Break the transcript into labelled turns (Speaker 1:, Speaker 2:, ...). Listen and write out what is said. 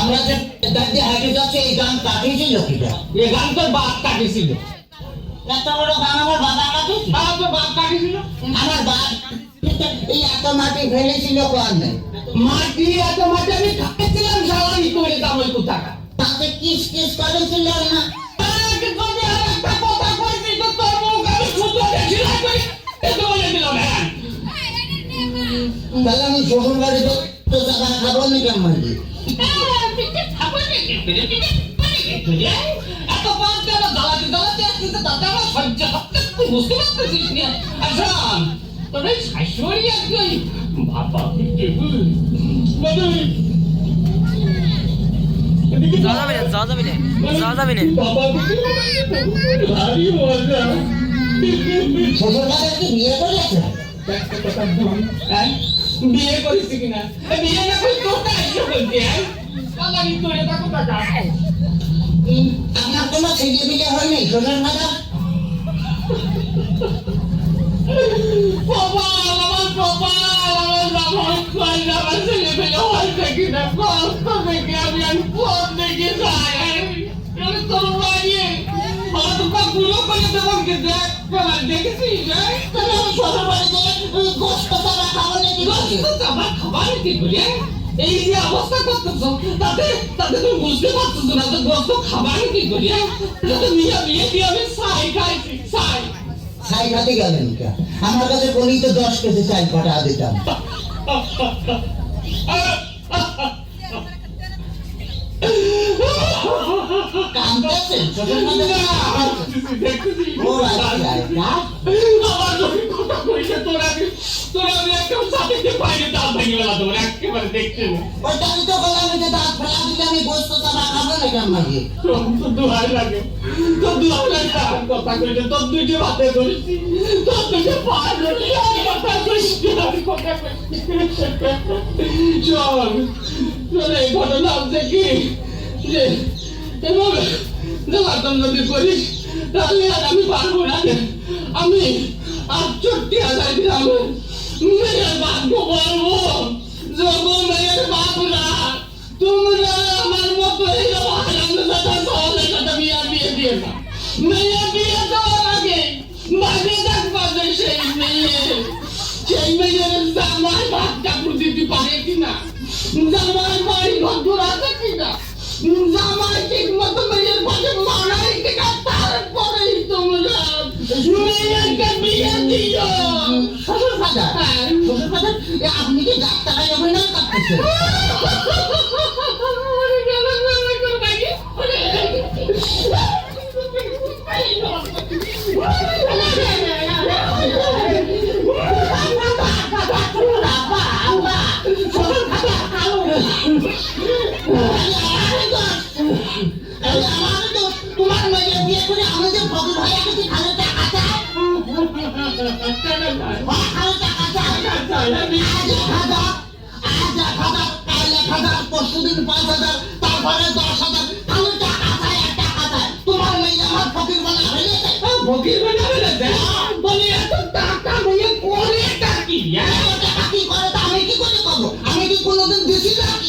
Speaker 1: আমরা যে হাঁটে যাচ্ছে এই গান কাটিয়েছিল কিটা? এই গান তোর বাপ কাটিয়েছিল। এত বড় গান আমার বাবা কাটিয়েছিল? তোর বাপ কাটিয়েছিল? আমার বাপ এই এত মাটি ফেলেছিল কোন মাটি এত মাটি আমি খাইছিলাম সারাই করে দাম ওই কোথাকা তাতে কিস কিস করেছিল না একটা কথা কইছি তো তোর মুখ আমি সুতো দেখিলাম এত বলে দিলাম হ্যাঁ তাহলে আমি শ্বশুর বাড়ি তো টাকা খাবো না কেমন এত পাঁচ টাকা দালাতে দালাতে আসতে দাদা আমার সহ্য তুই বুঝতে পারছিস না আচ্ছা তোর এই শাশুড়ি আর কি বাবা বিয়ে করেছি কিনা বিয়ে না করে তোরটা এসে বলতে পালানি তোর এটা কোথা যায় আপনার কোনো ছেলে বিয়ে হয়নি সোনার মাদা বাবা আমার বাবা আমার বাবা কই আমার ছেলে বিয়ে হয়েছে কিনা কষ্ট দেখে আমি ফোন দেখে যাই তোর বাড়ি আমার তো পুরো করে দেবো কি দেখ দেখেছিস তাহলে আমি সোনার বাড়িতে গোস্ত তারা খাবো নাকি গোস্ত তারা খাবার কি করে এই যে অবস্থা করতেছ তাতে তাতে তুমি বুঝতে পারছো না তো গোস্ত খাবার কি করে যত মিয়া বিয়ে দিয়ে আমি ছাই খাইছি ছাই খাতে গেলেন কে আমার কাছে বলি তো 10 কেজি ছাই পাঠা দিতাম কামতেছেন ছোট মধ্যে ও আচ্ছা আমার যখন কথা কইছে তোরা আমি একদম সাথে বাইরে দাঁত ভেঙে গেল তোর একেবারে দেখতে ওই আমি তো বললাম যে দাঁত ফেলা দিলে আমি গোস্ত চাবা খাবো না কেন মাঝে তো দুহাই লাগে কথা কইছে তোর দুইটা ভাতে ধরেছি তোর দুইটা পা ধরেছি আমি কথা কইছি আমি কথা কইছি চল এই ঘটনা হচ্ছে কি যে এভাবে দেওয়ার যদি করিস তাহলে আর আমি পারবো না আমি 68,000 দিলাম মেয়ের ভাগ্য বলবো যখন মেয়ের বাপরা তোমরা আমার মতো এই হারামজাদা সহজে কথা বিয়ে দিয়ে না মেয়ে বিয়ে দেওয়ার আগে বাজে দেখবা যে সেই মেয়ের জামাই ভাতটা দিতে পারে কিনা জামাই বাড়ি ঘর আছে কিনা জামাই ঠিক মতো মেয়ের ভাগে মানাই কিনা তারপরেই তোমরা মেয়েকে বিয়ে দিও শ্বশুর ফাদার আপনি কি ডাক্তার অভিনয় করতেছেন তোমার মেয়ে বিয়ে করে আমাদের ভগত ভাইয়া কিছু ভালো টাকা চায় ভালো টাকা চায় পরশুদিন 5,000 তারপরে 10,000 ভালো টাকা চায় টাকা চায় তোমার মেয়ে আমার ফকির বানা হয়ে ফকির বানা হয়ে বলে এত টাকা মেয়ে করে কি টাকা কি করে আমি কি করে করবো আমি কি কোনোদিন দিছি নাকি